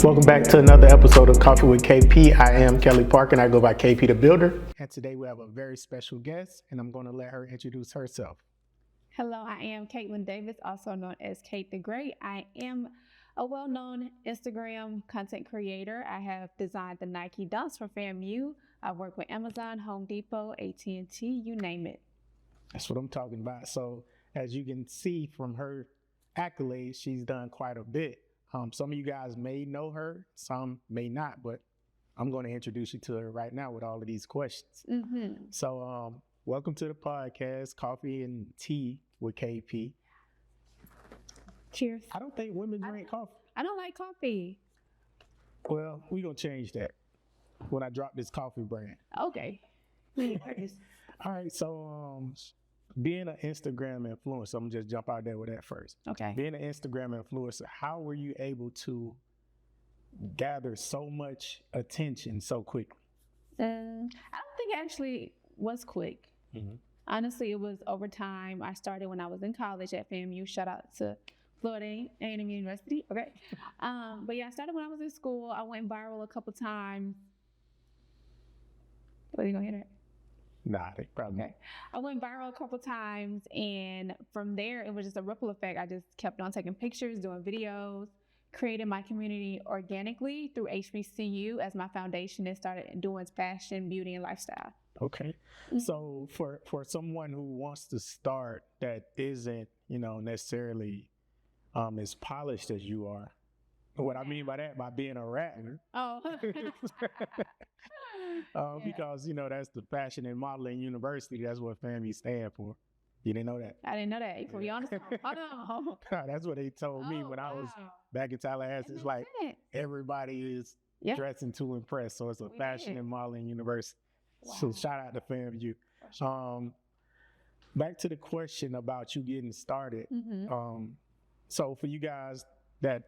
Welcome back to another episode of Coffee with KP. I am Kelly Park and I go by KP the Builder. And today we have a very special guest and I'm going to let her introduce herself. Hello, I am Caitlyn Davis, also known as Cait The Great. I am a well-known Instagram content creator. I have designed the Nike Dunks for FAMU. I work with Amazon, Home Depot, AT&T, you name it. That's what I'm talking about. So as you can see from her accolades, she's done quite a bit. Some of you guys may know her, some may not, but I'm going to introduce you to her right now with all of these questions. So welcome to the podcast, Coffee and Tea with KP. Cheers. I don't think women drink coffee. I don't like coffee. Well, we're going to change that when I drop this coffee brand. Okay. All right, so being an Instagram influencer, I'm just jump out there with that first. Okay. Being an Instagram influencer, how were you able to gather so much attention so quickly? I don't think it actually was quick. Honestly, it was over time. I started when I was in college at FAMU. Shout out to Florida A&M University. Okay. But yeah, I started when I was in school. I went viral a couple times. Are you gonna hear that? Nah, they probably. Okay. I went viral a couple times, and from there, it was just a ripple effect. I just kept on taking pictures, doing videos, creating my community organically through HBCU as my foundation and started doing fashion, beauty, and lifestyle. Okay. So for someone who wants to start that isn't, necessarily as polished as you are, what I mean by that, by being a rapper. Oh. Because, that's the Fashion and Modeling University. That's what FAMU stand for. You didn't know that? I didn't know that. You put me on the spot. Oh, no. That's what they told me when I was back in Tallahassee. It's like everybody is dressing to impress. So it's a Fashion and Modeling University. Wow. So shout out to FAMU. Sure. Back to the question about you getting started. So for you guys that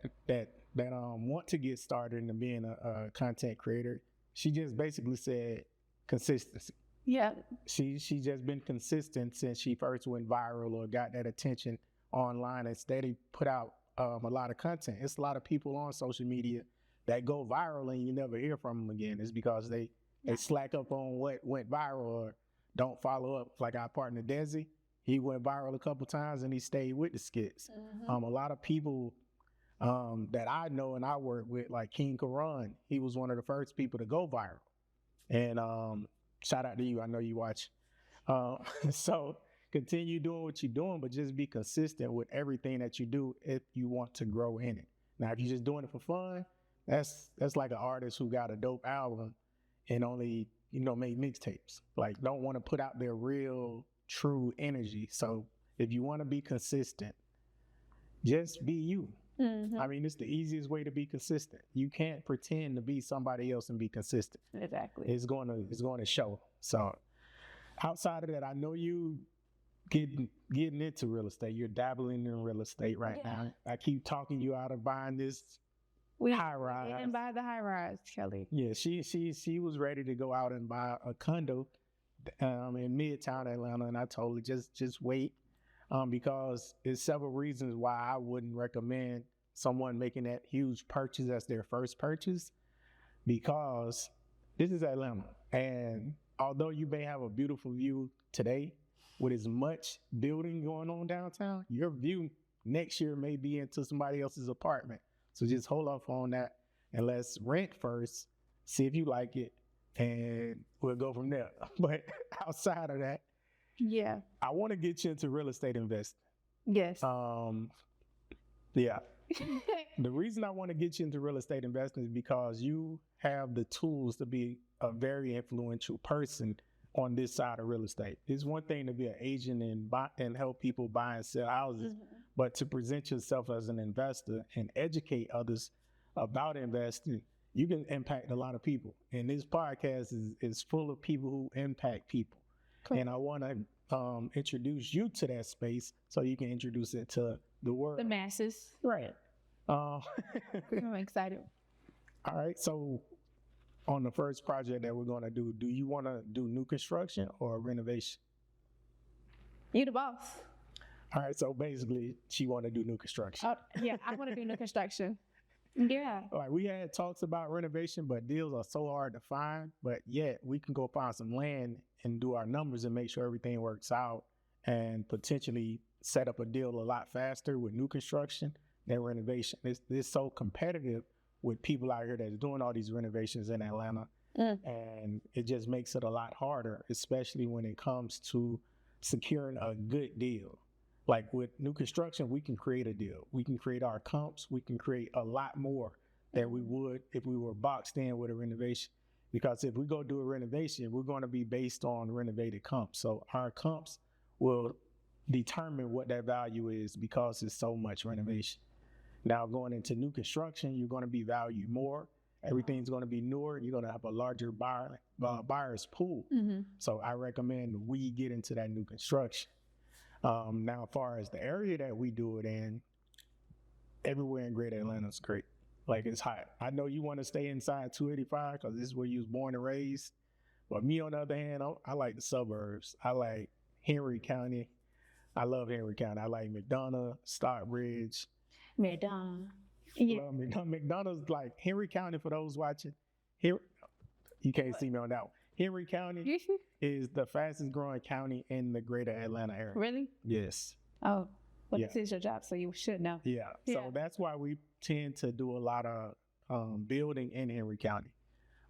want to get started into being a content creator, she just basically said consistency. Yeah. She's just been consistent since she first went viral or got that attention online and steady put out a lot of content. It's a lot of people on social media that go viral and you never hear from them again. It's because they slack up on what went viral or don't follow up. Like our partner Desi, he went viral a couple times and he stayed with the skits. A lot of people that I know and I work with, like King Karan, he was one of the first people to go viral. And shout out to you. I know you watch. So continue doing what you're doing, but just be consistent with everything that you do if you want to grow in it. Now, if you're just doing it for fun, that's like an artist who got a dope album and only, make mixtapes. Like, don't want to put out their real, true energy. So if you want to be consistent, just be you. I mean, it's the easiest way to be consistent. You can't pretend to be somebody else and be consistent. Exactly. It's going to show. So outside of that, I know you getting into real estate. You're dabbling in real estate right now. I keep talking you out of buying this high rise. We didn't buy the high rise, Kelly. Yeah, she was ready to go out and buy a condo in Midtown Atlanta, and I told her just wait. Because there's several reasons why I wouldn't recommend someone making that huge purchase as their first purchase, because this is Atlanta. And although you may have a beautiful view today with as much building going on downtown, your view next year may be into somebody else's apartment. So just hold off on that and let's rent first, see if you like it, and we'll go from there. But outside of that, yeah, I want to get you into real estate investing. Yes. Yeah. The reason I want to get you into real estate investing is because you have the tools to be a very influential person on this side of real estate. It's one thing to be an agent and help people buy and sell houses, but to present yourself as an investor and educate others about investing, you can impact a lot of people. And this podcast is full of people who impact people. Cool. And I want to introduce you to that space so you can introduce it to the world. The masses. Right. I'm excited. All right. So on the first project that we're going to do you want to do new construction or renovation? You the boss. All right. So basically, she want to do new construction. Yeah, I want to do new construction. Yeah. Like we had talks about renovation, but deals are so hard to find. But yet we can go find some land and do our numbers and make sure everything works out and potentially set up a deal a lot faster with new construction than renovation. It's so competitive with people out here that's doing all these renovations in Atlanta. And it just makes it a lot harder, especially when it comes to securing a good deal. Like with new construction, we can create a deal. We can create our comps. We can create a lot more than we would if we were boxed in with a renovation. Because if we go do a renovation, we're going to be based on renovated comps. So our comps will determine what that value is because it's so much renovation. Now going into new construction, you're going to be valued more. Everything's going to be newer. You're going to have a larger buyer's pool. So I recommend we get into that new construction. Now, as far as the area that we do it in, everywhere in Greater Atlanta is great. Like it's hot. I know you want to stay inside 285 because this is where you was born and raised. But me, on the other hand, I like the suburbs. I like Henry County. I love Henry County. I like McDonough, Stockbridge. McDonough. Yeah. McDonough's like Henry County, for those watching. Here, you can't see me on that one. Henry County is the fastest growing county in the Greater Atlanta area. Really? Yes. Oh, well, this is your job, so you should know. Yeah. So that's why we tend to do a lot of building in Henry County.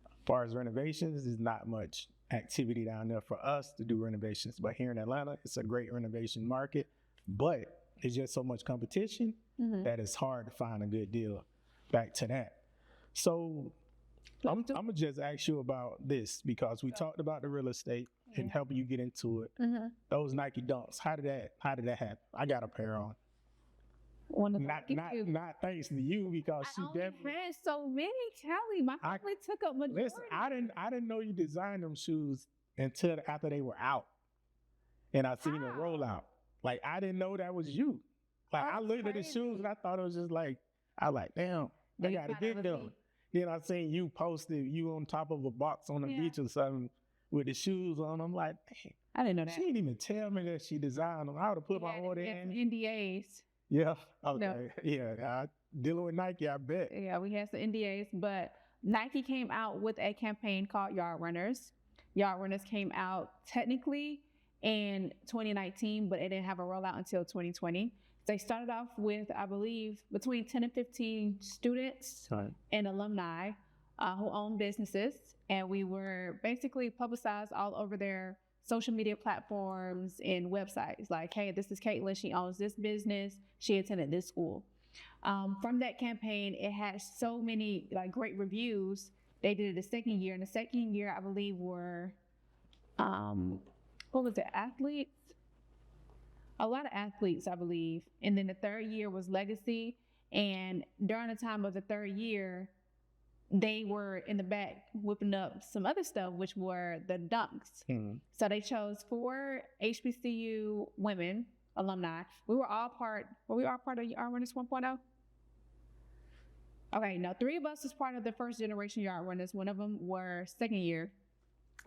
As far as renovations, there's not much activity down there for us to do renovations. But here in Atlanta, it's a great renovation market. But there's just so much competition that it's hard to find a good deal. Back to that. So I'm gonna just ask you about this because we talked about the real estate and helping you get into it. Those Nike Dunks, how did that happen? I got a pair on. Not thanks to you because she definitely had so many, Kelly. My family took up majority. Listen, I didn't know you designed them shoes until after they were out, and I seen the rollout. Like I didn't know that was you. Like I looked at the shoes and I thought it was just like damn, they got to get them. Then I seen you posted you on top of a box on the beach or something with the shoes on. I'm like, dang, I didn't know that. She didn't even tell me that she designed them. I would have put my order in. NDAs. Yeah. Okay. No. Yeah. Dealing with Nike, I bet. Yeah, we had some NDAs, but Nike came out with a campaign called Yard Runners. Yard Runners came out technically in 2019, but it didn't have a rollout until 2020. They started off with, I believe, between 10 and 15 students and alumni who own businesses. And we were basically publicized all over their social media platforms and websites. Like, hey, this is Caitlyn. She owns this business. She attended this school. From that campaign, it had so many great reviews. They did it the second year. And the second year, I believe, were, athletes? A lot of athletes, I believe. And then the third year was legacy. And during the time of the third year, they were in the back whipping up some other stuff, which were the dunks. So they chose 4 HBCU women, alumni. Were we all part of Yard Runners 1.0? Okay, no, 3 of us was part of the first generation Yard Runners. One of them were second year.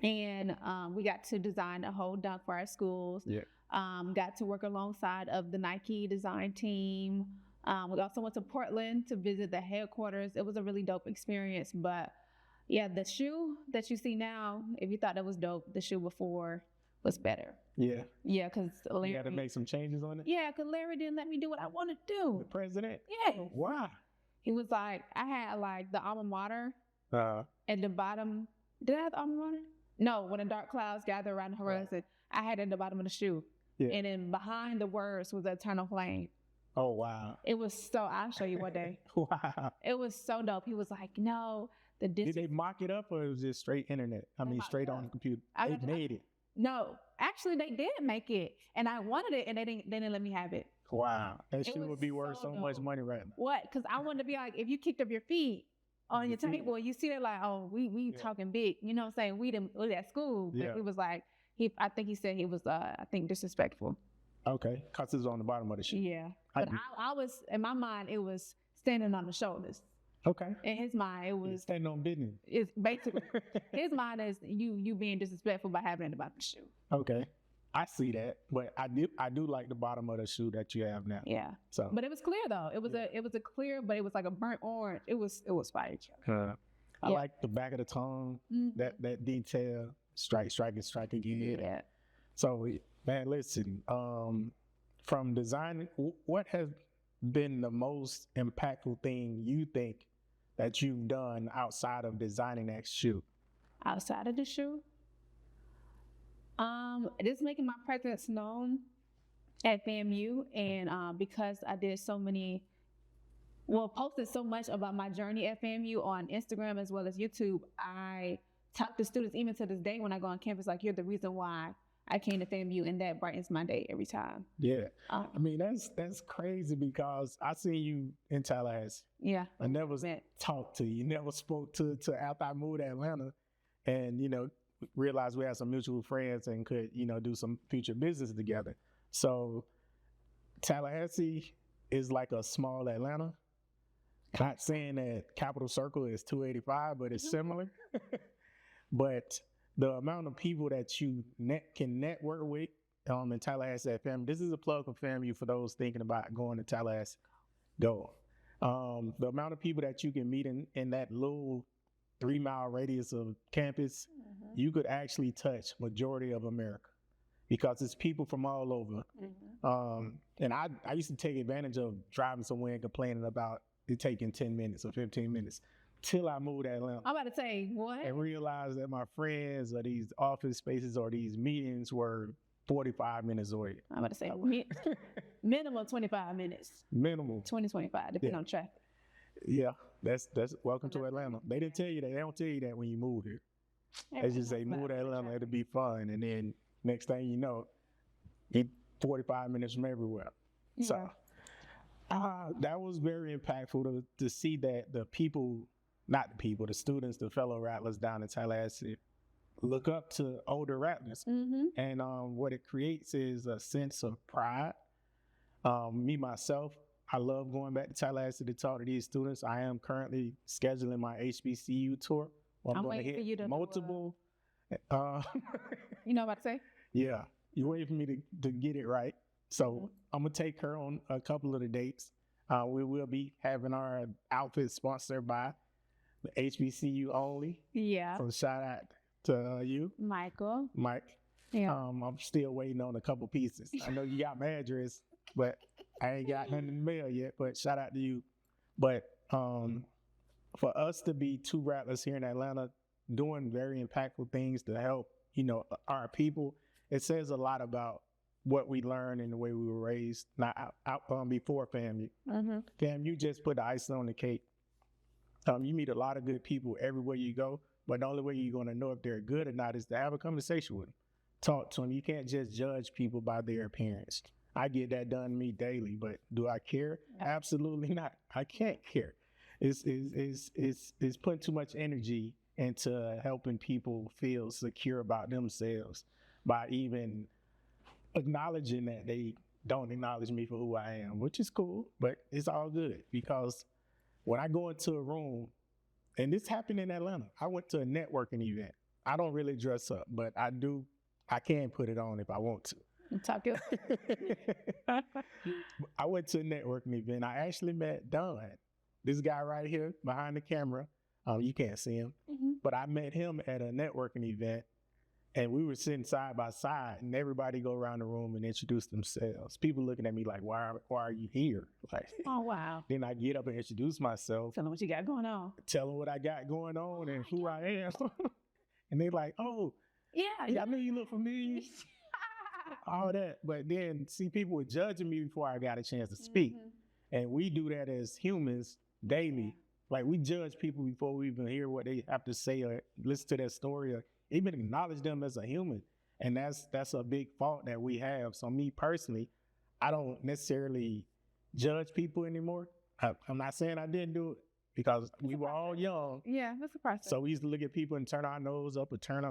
And we got to design a whole dunk for our schools. Yeah. Got to work alongside of the Nike design team. We also went to Portland to visit the headquarters. It was a really dope experience. But yeah, the shoe that you see now, if you thought that was dope, the shoe before was better. Yeah. Yeah, because Larry... You had to make some changes on it? Yeah, because Larry didn't let me do what I want to do. The president? Yeah. Why? He was like, I had the alma mater at the bottom. Did I have the alma mater? No, when the dark clouds gather around the horizon, I had it at the bottom of the shoe. Yeah. And then behind the words was eternal flame. Oh, wow. It was so, I'll show you one day. Wow. It was so dope. He was like, no. Did they mock it up or it was just straight internet? Straight on the computer? They made it. No, actually they did make it. And I wanted it and they didn't let me have it. Wow. That shoe would be worth so much money right now. What? Because I wanted to be like, if you kicked up your feet on your table, you see it like, oh, we talking big. You know what I'm saying? We at school. But he was like, I think he said he was, disrespectful. Okay, because it was on the bottom of the shoe. Yeah, but I was, in my mind, it was standing on the shoulders. Okay. In his mind, it was... standing on business. It's basically, his mind is you being disrespectful by having it at the bottom of the shoe. Okay. I see that, but I do like the bottom of the shoe that you have now. Yeah. So, But it was clear though. It was a clear, but it was like a burnt orange. It was fire. I like the back of the tongue, that detail, strike again. Yeah. So, man, listen, from designing, what has been the most impactful thing you think that you've done outside of designing that shoe? Outside of the shoe? Just making my presence known at FAMU, and because I did posted so much about my journey at FAMU on Instagram as well as YouTube, I talk to students even to this day when I go on campus, like, you're the reason why I came to FAMU, and that brightens my day every time. Yeah. I mean, that's crazy because I seen you in Tallahassee. Yeah. I never talked to you, never spoke to after I moved to Atlanta, and, realized we had some mutual friends and could, do some future business together. So Tallahassee is like a small Atlanta. Not saying that Capital Circle is 285, but it's similar. But the amount of people that you can network with in Tallahassee at FAMU, this is a plug for FAMU for those thinking about going to Tallahassee. Go. The amount of people that you can meet in that little 3-mile radius of campus, you could actually touch majority of America because it's people from all over. And I used to take advantage of driving somewhere and complaining about it taking 10 minutes or 15 minutes till I moved to Atlanta. I'm about to say, what? And realized that my friends or these office spaces or these meetings were 45 minutes away. I'm about to say, minimum 25 minutes. Minimum. 25, depending on traffic. Yeah, that's welcome to Atlanta. They didn't tell you that. They don't tell you that when you move here. They just say move to Atlanta, it'll be fun. And then next thing you know, you're 45 minutes from everywhere. Yeah. So that was very impactful to see that the students, the fellow rattlers down in Tallahassee look up to older rattlers. And what it creates is a sense of pride. Me, myself, I love going back to Tallahassee to talk to these students. I am currently scheduling my HBCU tour. I'm waiting for you to multiple. You know what to say? Yeah, you're waiting for me to get it right. So I'm gonna take her on a couple of the dates. We will be having our outfit sponsored by the HBCU only. Yeah. So shout out to you, Mike. Yeah. I'm still waiting on a couple pieces. I know you got my address, but I ain't got nothing in the mail yet. But shout out to you. But for us to be two rattlers here in Atlanta doing very impactful things to help, our people, it says a lot about what we learned and the way we were raised, not out before FAMU. FAMU just put the icing on the cake. You meet a lot of good people everywhere you go, but the only way you're going to know if they're good or not is to have a conversation with them. Talk to them. You can't just judge people by their appearance. I get that done to me daily, but do I care? Absolutely not. I can't care. It's putting too much energy into helping people feel secure about themselves by even acknowledging that they don't acknowledge me for who I am, which is cool, but it's all good because when I go into a room, and this happened in Atlanta, I went to a networking event. I don't really dress up, but I can put it on if I want to. Talk it. I went to a networking event. I actually met Don, this guy right here behind the camera. You can't see him, but I met him at a networking event, and we were sitting side by side, and everybody go around the room and introduce themselves. People looking at me like, why are you here? Like, oh, wow. Then I get up and introduce myself. Tell them what you got going on. Tell them what I got going on and who I am. And they like, oh, yeah, I knew you look familiar. All that. But then, see, people were judging me before I got a chance to speak. And we do that as humans daily. Like, we judge people before we even hear what they have to say or listen to their story or even acknowledge them as a human. And that's a big fault that we have. So me personally, I don't necessarily judge people anymore. I'm not saying I didn't do it because we were all young. Yeah, that's a process. So we used to look at people and turn our nose up or turn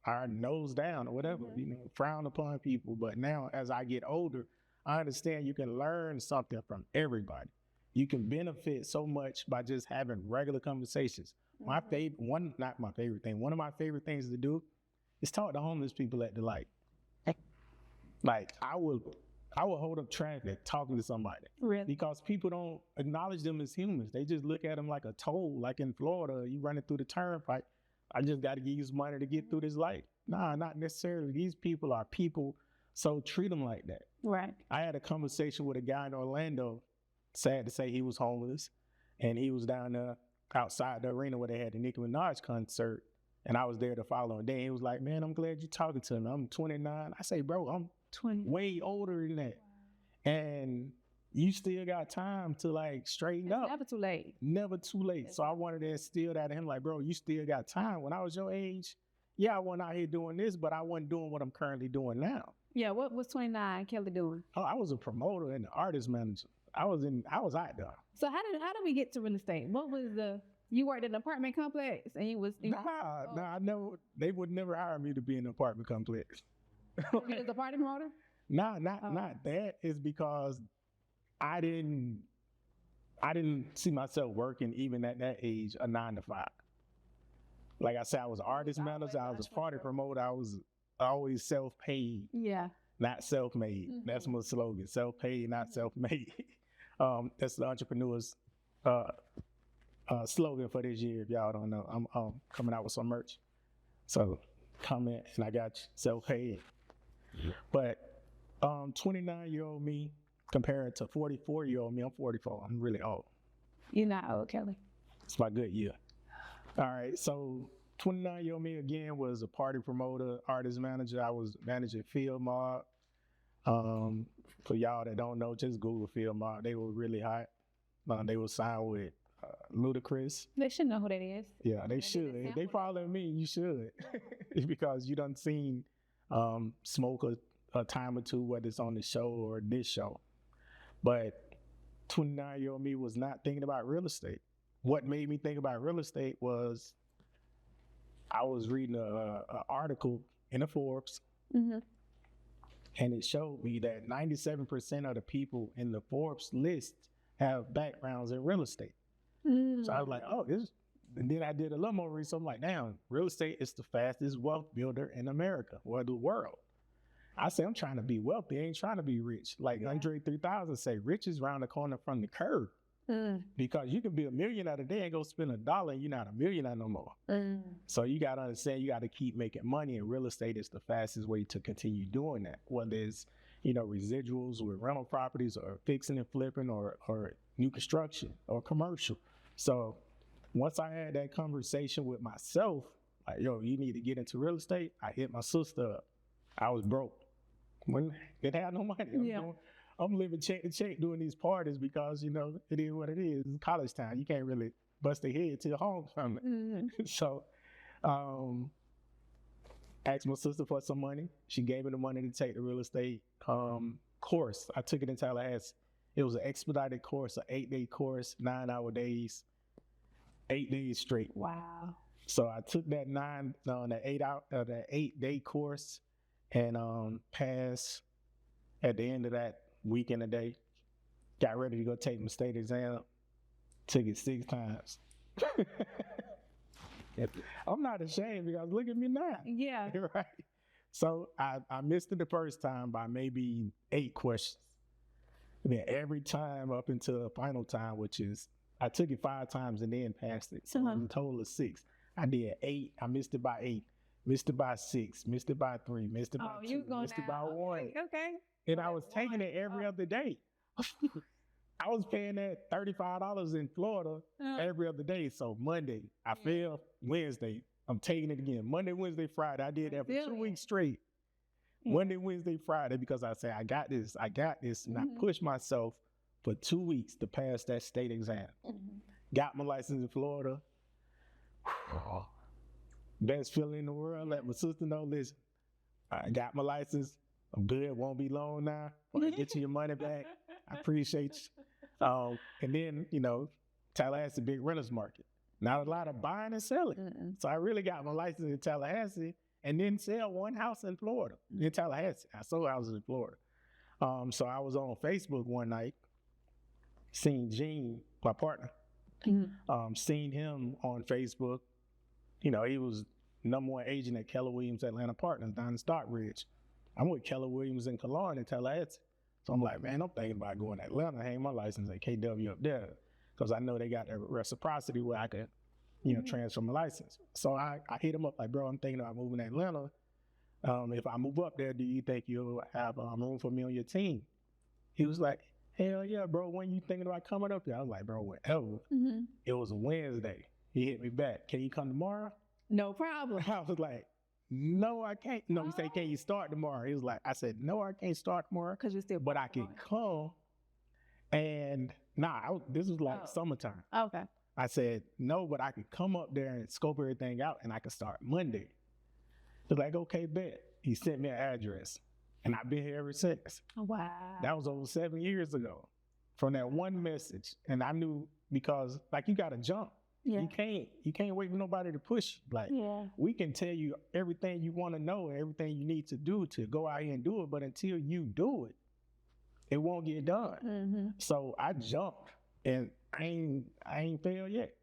our nose down or whatever, frown upon people. But now as I get older, I understand you can learn something from everybody. You can benefit so much by just having regular conversations. One of my favorite things to do is talk to homeless people at the light. Like I would hold up traffic talking to somebody. Really? Because people don't acknowledge them as humans. They just look at them like a toll. Like in Florida, you running through the turnpike. I just got to use money to get through this light. Nah, not necessarily. These people are people, so treat them like that. Right. I had a conversation with a guy in Orlando. Sad to say, he was homeless, and he was down there outside the arena where they had the Nicki Minaj concert, and I was there the following day. He was like, "Man, I'm glad you're talking to me. I'm 29." I say, "Bro, I'm 20. way older than that, and you still got time to like straighten It's up. never too late. Never too late." So I wanted to instill that in him, like, bro, you still got time. When I was your age, yeah, I wasn't out here doing this, but I wasn't doing what I'm currently doing now. Yeah, what was 29 Kelly doing? Oh, I was a promoter and an artist manager. I was out there. So how did we get to real estate? What was you worked in an apartment complex and you was They would never hire me to be in an apartment complex. you was a party promoter? Not that. Is because I didn't see myself working even at that age a 9 to 5. Like I said, I was an artist manager, I was a party promoter, I was always self-paid. Yeah. Not self-made. Mm-hmm. That's my slogan. Self-paid, not self-made. That's the entrepreneur's slogan for this year. If y'all don't know, I'm coming out with some merch. So comment and I got you. Self-paid. Mm-hmm. But 29-year-old me compared to 44-year-old me, I'm 44. I'm really old. You're not old, Kelly. It's my good year. All right. So 29-year-old me again was a party promoter, artist manager. I was managing Field Mob. For y'all that don't know, just Google Field Mob. They were really hot. They were signed with Ludacris. They should know who that is. Yeah, they should. If they follow me, you should. Because you done seen Smoke a time or two, whether it's on the show or this show. But 29-year-old me was not thinking about real estate. What made me think about real estate was I was reading an article in the Forbes, mm-hmm. and it showed me that 97% of the people in the Forbes list have backgrounds in real estate. Mm. So I was like, oh, this. And then I did a little more research. I'm like, damn, real estate is the fastest wealth builder in America or the world. I say, I'm trying to be wealthy. I ain't trying to be rich. Like Andre 3000 say, rich is around the corner from the curb. Mm. Because you can be a millionaire today and go spend $1 and you're not a millionaire no more. Mm. So you got to understand, you got to keep making money, and real estate is the fastest way to continue doing that. Whether it's, residuals with rental properties or fixing and flipping or new construction or commercial. So once I had that conversation with myself, like, yo, you need to get into real estate, I hit my sister up. I was broke. Didn't have no money. I'm living check to check doing these parties because, it is what it is. It's college time. You can't really bust their head till homecoming. Mm-hmm. So asked my sister for some money. She gave me the money to take the real estate course. I took it in Tallahassee. It was an expedited course, an 8-day course, 9-hour days, 8 days straight. Wow. So I took that 8-day course and passed at the end of that week and a day. Got ready to go take my state exam. Took it 6 times. I'm not ashamed because look at me now. Yeah. Right. So I missed it the first time by maybe 8 questions. And then every time up until the final time, which is I took it 5 times and then passed it. So it was a total of 6. I did 8. I missed it by 8. Missed it by 6. Missed it by 3. Missed it by 2. Missed it by 1. Okay. And I was taking it every other day. I was paying that $35 in Florida every other day. So Monday, I failed. Wednesday, I'm taking it again. Monday, Wednesday, Friday. I did that for 2 weeks straight. Monday, Wednesday, Friday, because I said, I got this. And I pushed myself for 2 weeks to pass that state exam. Mm-hmm. Got my license in Florida. Best feeling in the world. Let my sister know, listen, I got my license. I'm good. Won't be long now. When I get you your money back, I appreciate you. And then, Tallahassee, big renters market. Not a lot of buying and selling. Mm-mm. So I really got my license in Tallahassee and then sell one house in Florida, in Tallahassee. I sold houses in Florida. So I was on Facebook one night, seen Gene, my partner, seen him on Facebook. He was #1 agent at Keller Williams Atlanta Partners down in Stockbridge. I'm with Keller Williams in Cologne in Tallahassee. So I'm like, man, I'm thinking about going to Atlanta, hang my license at KW up there. Because I know they got the reciprocity where I could, transfer my license. So I hit him up like, bro, I'm thinking about moving to Atlanta. If I move up there, do you think you'll have room for me on your team? He was like, hell yeah, bro. When you thinking about coming up here? I was like, bro, whatever. It was a Wednesday. He hit me back. Can you come tomorrow? No problem. I was like, no, I can't. No, he said, can you start tomorrow? He was like, I said, no, I can't start tomorrow. Because you're still. But I can come. And this was like summertime. Okay. I said, no, but I could come up there and scope everything out and I could start Monday. He's like, okay, bet. He sent me an address. And I've been here ever since. Wow. That was over 7 years ago from that one message. And I knew because like you gotta jump. Yeah. You can't wait for nobody to push you. Like we can tell you everything you want to know and everything you need to do to go out here and do it, but until you do it, it won't get done. So I jumped and I ain't failed yet.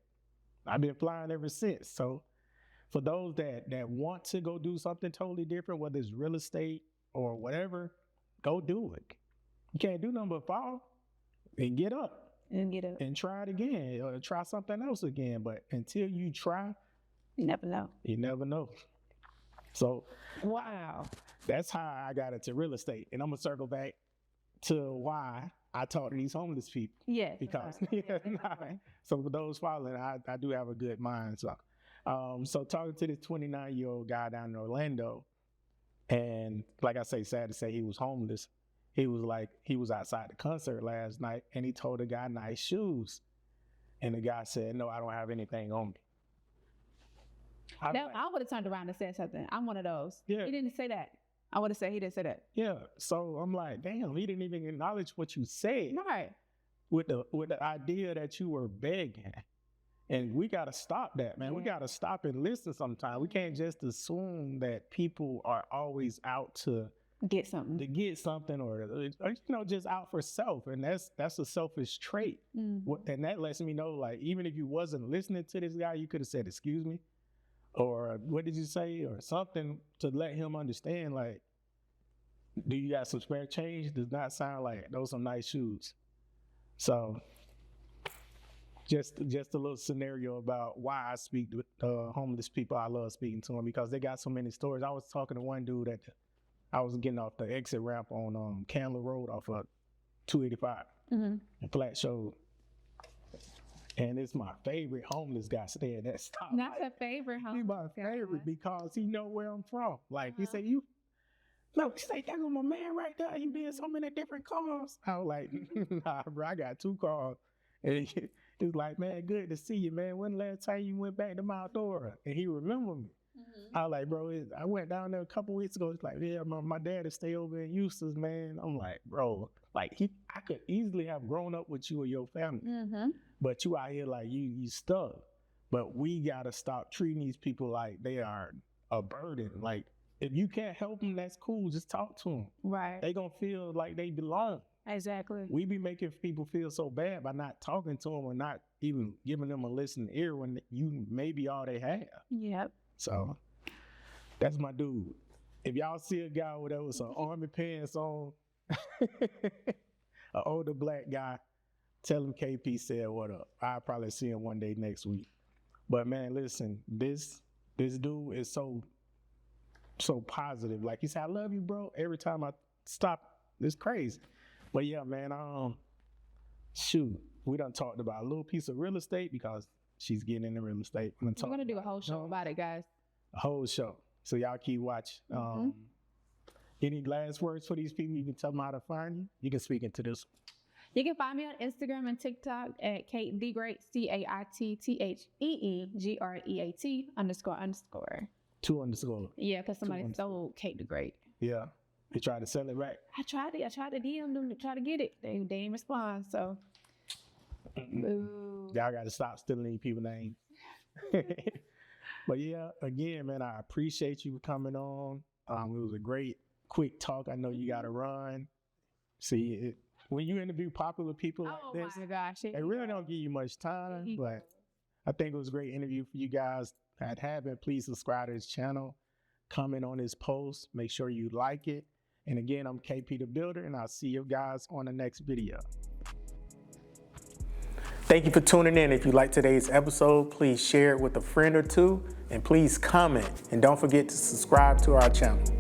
I've been flying ever since. So for those that want to go do something totally different, whether it's real estate or whatever, go do it. You can't do nothing but fall and get up. And try it again or try something else again. But until you try, you never know. You never know. So wow. That's how I got into real estate. And I'm gonna circle back to why I talk to these homeless people. Yes. Because so for those following, I do have a good mind. So talking to this 29-year-old guy down in Orlando, and like I say, sad to say he was homeless. He was outside the concert last night and he told the guy nice shoes. And the guy said, no, I don't have anything on me. I would have turned around and said something. I'm one of those. Yeah. He didn't say that. I would have said he didn't say that. Yeah. So I'm like, damn, he didn't even acknowledge what you said. Right. With the idea that you were begging. And we got to stop that, man. Yeah. We got to stop and listen sometimes. We can't just assume that people are always out to get something or just out for self. And that's a selfish trait. And that lets me know, like, even if you wasn't listening to this guy, you could have said, excuse me, or what did you say, or something to let him understand, like, do you got some spare change? Does not sound like those some nice shoes. So just a little scenario about why I speak to homeless people. I love speaking to them because they got so many stories. I was talking to one dude that I was getting off the exit ramp on Candler Road off of 285 and Flat Show. And it's my favorite homeless guy staying at stop. That's a favorite homeless guy. He's my favorite because he know where I'm from. Like he said, he say, that was my man right there. He be in so many different cars. I was like, nah, bro, I got 2 cars. And he was like, man, good to see you, man. When the last time you went back to Mount Dora? And he remembered me. I was like, bro, I went down there a couple weeks ago. It's like, yeah, my dad stay over in Eustis, man. I'm like, bro, like I could easily have grown up with you or your family, but you out here like you stuck. But we gotta stop treating these people like they are a burden. Like if you can't help them, that's cool. Just talk to them. Right. They gonna feel like they belong. Exactly. We be making people feel so bad by not talking to them or not even giving them a listening ear when you may be all they have. Yep. So that's my dude. If y'all see a guy with some army pants on, an older black guy, tell him KP said what up. I'll probably see him one day next week. But man, listen, this dude is so positive. Like he said, I love you, bro. Every time I stop, it's crazy. But yeah, man, shoot, we done talked about a little piece of real estate because she's getting into real estate. We're gonna do a whole show about it, guys. A whole show. So y'all keep watching. Any last words for these people? You can tell them how to find you. You can speak into this. You can find me on Instagram and TikTok at Cait The Great, CaitTheGreat __. 2 underscore. Yeah, because somebody stole Cait The Great. Yeah. They tried to sell it right. I tried to DM them to try to get it. They didn't respond, so. Boo. Y'all got to stop stealing these people's names. But yeah, again, man, I appreciate you coming on. It was a great, quick talk. I know you got to run. See, when you interview popular people like this, my gosh, they really don't give you much time. But I think it was a great interview for you guys that haven't. Please subscribe to this channel, comment on this post, make sure you like it. And again, I'm KP the Builder, and I'll see you guys on the next video. Thank you for tuning in. If you liked today's episode, please share it with a friend or two, and please comment. And don't forget to subscribe to our channel.